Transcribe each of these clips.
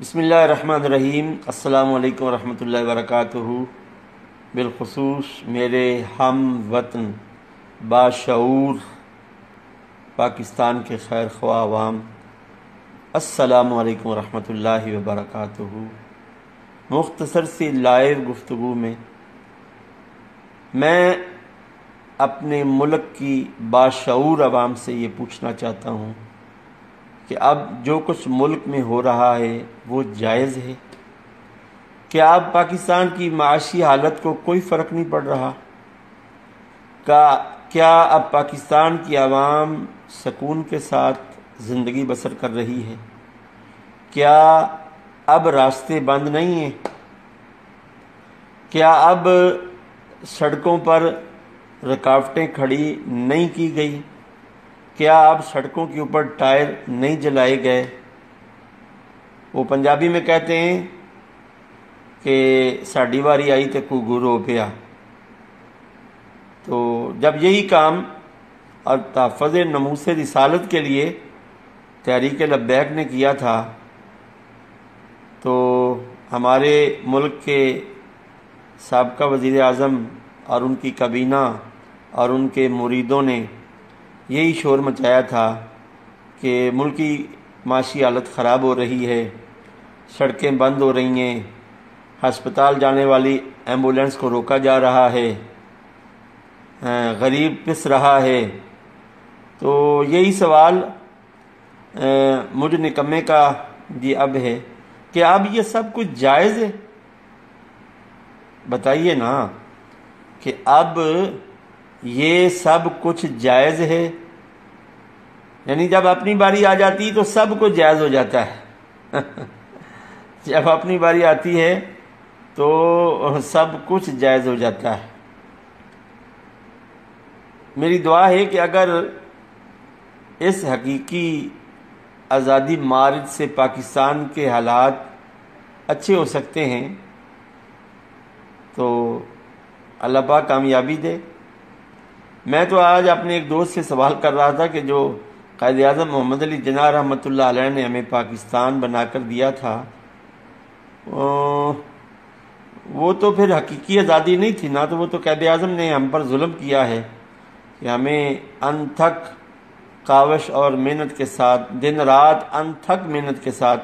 بسم اللہ الرحمن الرحیم۔ السلام علیکم ورحمۃ اللہ وبرکاتہ۔ بالخصوص میرے ہم وطن باشعور پاکستان کے خیر خواہ عوام، السلام علیکم ورحمۃ اللہ وبرکاتہ۔ مختصر سی لائیو گفتگو میں میں اپنے ملک کی باشعور عوام سے یہ پوچھنا چاہتا ہوں کہ اب جو کچھ ملک میں ہو رہا ہے وہ جائز ہے؟ کیا اب پاکستان کی معاشی حالت کو کوئی فرق نہیں پڑ رہا؟ کیا اب پاکستان کی عوام سکون کے ساتھ زندگی بسر کر رہی ہے؟ کیا اب راستے بند نہیں ہیں؟ کیا اب سڑکوں پر رکاوٹیں کھڑی نہیں کی گئی؟ کیا اب سڑکوں کے اوپر ٹائر نہیں جلائے گئے؟ وہ پنجابی میں کہتے ہیں کہ ساڈی واری آئی تے کوگو رو پیا۔ تو جب یہی کام اور تحفظ ناموس رسالت کے لیے تحریک لبیک نے کیا تھا تو ہمارے ملک کے سابقہ وزیر اعظم اور ان کی کابینہ اور ان کے مریدوں نے یہی شور مچایا تھا کہ ملکی معاشی حالت خراب ہو رہی ہے، سڑکیں بند ہو رہی ہیں، ہسپتال جانے والی ایمبولینس کو روکا جا رہا ہے، غریب پس رہا ہے۔ تو یہی سوال مجھ نکمے کا بھی اب ہے کہ اب یہ سب کچھ جائز ہے؟ بتائیے نا کہ اب یہ سب کچھ جائز ہے؟ یعنی جب اپنی باری آ جاتی تو سب کچھ جائز ہو جاتا ہے جب اپنی باری آتی ہے تو سب کچھ جائز ہو جاتا ہے۔ میری دعا ہے کہ اگر اس حقیقی آزادی مارچ سے پاکستان کے حالات اچھے ہو سکتے ہیں تو اللہ پاک کامیابی دے۔ میں تو آج اپنے ایک دوست سے سوال کر رہا تھا کہ جو قائد اعظم محمد علی جناح رحمۃ اللہ علیہ نے ہمیں پاکستان بنا کر دیا تھا وہ تو پھر حقیقی آزادی نہیں تھی نا، تو وہ تو قائد اعظم نے ہم پر ظلم کیا ہے کہ ہمیں انتھک کاوش اور محنت کے ساتھ، دن رات انتھک محنت کے ساتھ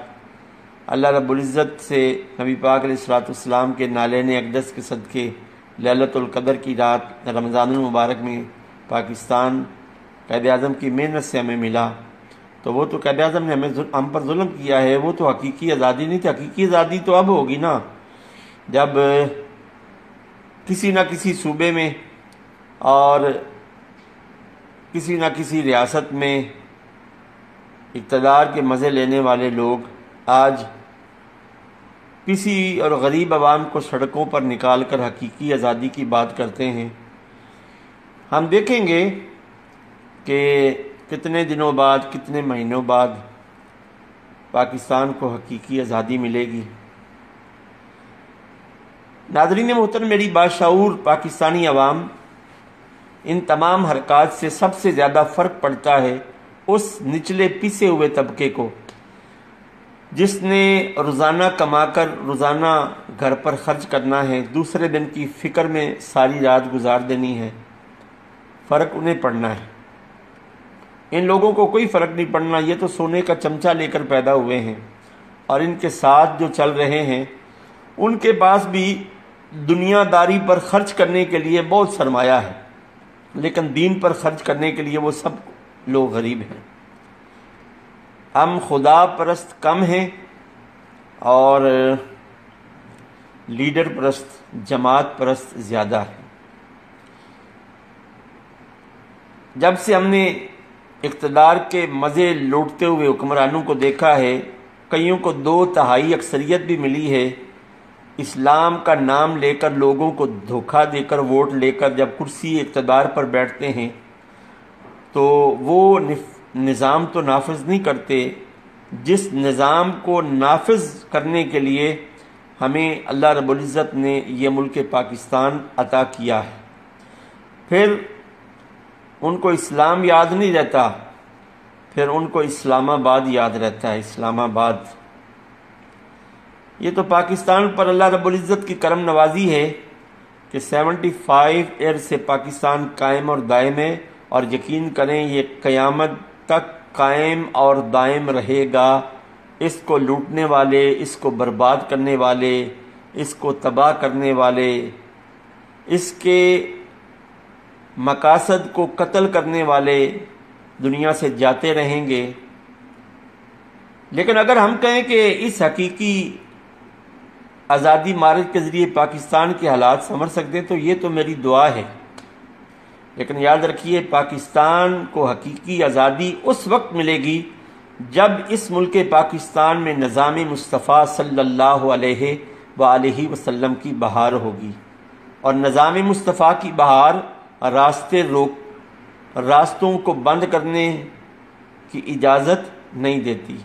اللہ رب العزت سے نبی پاک علیہ السلام کے نالین اقدس کے صدقے لیلۃ القدر کی رات رمضان المبارک میں پاکستان قائد اعظم کی محنت سے ہمیں ملا۔ تو وہ تو قائد اعظم نے ہم پر ظلم کیا ہے، وہ تو حقیقی آزادی نہیں تھی۔ حقیقی آزادی تو اب ہوگی نا جب کسی نہ کسی صوبے میں اور کسی نہ کسی ریاست میں اقتدار کے مزے لینے والے لوگ آج کسی اور غریب عوام کو سڑکوں پر نکال کر حقیقی آزادی کی بات کرتے ہیں۔ ہم دیکھیں گے کہ کتنے دنوں بعد، کتنے مہینوں بعد پاکستان کو حقیقی آزادی ملے گی۔ ناظرین محترم، میری باشعور پاکستانی عوام، ان تمام حرکات سے سب سے زیادہ فرق پڑتا ہے اس نچلے پسے ہوئے طبقے کو جس نے روزانہ کما کر روزانہ گھر پر خرچ کرنا ہے، دوسرے دن کی فکر میں ساری رات گزار دینی ہے۔ فرق انہیں پڑنا ہے، ان لوگوں کو کوئی فرق نہیں پڑنا۔ یہ تو سونے کا چمچہ لے کر پیدا ہوئے ہیں اور ان کے ساتھ جو چل رہے ہیں ان کے پاس بھی دنیا داری پر خرچ کرنے کے لیے بہت سرمایہ ہے، لیکن دین پر خرچ کرنے کے لیے وہ سب لوگ غریب ہیں۔ ہم خدا پرست کم ہیں اور لیڈر پرست، جماعت پرست زیادہ ہیں۔ جب سے ہم نے اقتدار کے مزے لوٹتے ہوئے حکمرانوں کو دیکھا ہے، کئیوں کو 2/3 اکثریت بھی ملی ہے، اسلام کا نام لے کر لوگوں کو دھوکہ دے کر ووٹ لے کر جب کرسی اقتدار پر بیٹھتے ہیں تو وہ نظام تو نافذ نہیں کرتے جس نظام کو نافذ کرنے کے لیے ہمیں اللہ رب العزت نے یہ ملک پاکستان عطا کیا ہے۔ پھر ان کو اسلام یاد نہیں رہتا، پھر ان کو اسلام آباد یاد رہتا ہے۔ اسلام آباد یہ تو پاکستان پر اللہ رب العزت کی کرم نوازی ہے کہ 75 ایئر سے پاکستان قائم اور دائم ہے، اور یقین کریں یہ قیامت تک قائم اور دائم رہے گا۔ اس کو لوٹنے والے، اس کو برباد کرنے والے، اس کو تباہ کرنے والے، اس کے مقاصد کو قتل کرنے والے دنیا سے جاتے رہیں گے۔ لیکن اگر ہم کہیں کہ اس حقیقی آزادی مارچ کے ذریعے پاکستان کے حالات سنور سکتے ہیں تو یہ تو میری دعا ہے، لیکن یاد رکھیے پاکستان کو حقیقی آزادی اس وقت ملے گی جب اس ملک پاکستان میں نظام مصطفیٰ صلی اللہ علیہ وآلہ وسلم کی بہار ہوگی، اور نظام مصطفیٰ کی بہار راستوں کو بند کرنے کی اجازت نہیں دیتی،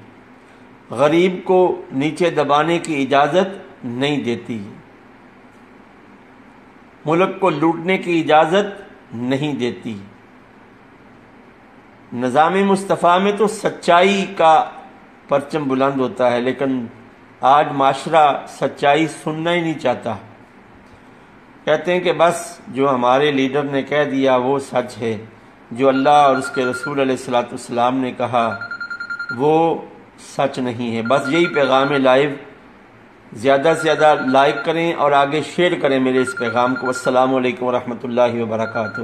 غریب کو نیچے دبانے کی اجازت نہیں دیتی، ملک کو لوٹنے کی اجازت نہیں دیتی۔ نظام مصطفیٰ میں تو سچائی کا پرچم بلند ہوتا ہے، لیکن آج معاشرہ سچائی سننا ہی نہیں چاہتا۔ کہتے ہیں کہ بس جو ہمارے لیڈر نے کہہ دیا وہ سچ ہے، جو اللہ اور اس کے رسول علیہ السلام نے کہا وہ سچ نہیں ہے۔ بس یہی پیغام لائیو، زیادہ سے زیادہ لائک کریں اور آگے شیئر کریں میرے اس پیغام کو۔ السلام علیکم ورحمۃ اللہ وبرکاتہ۔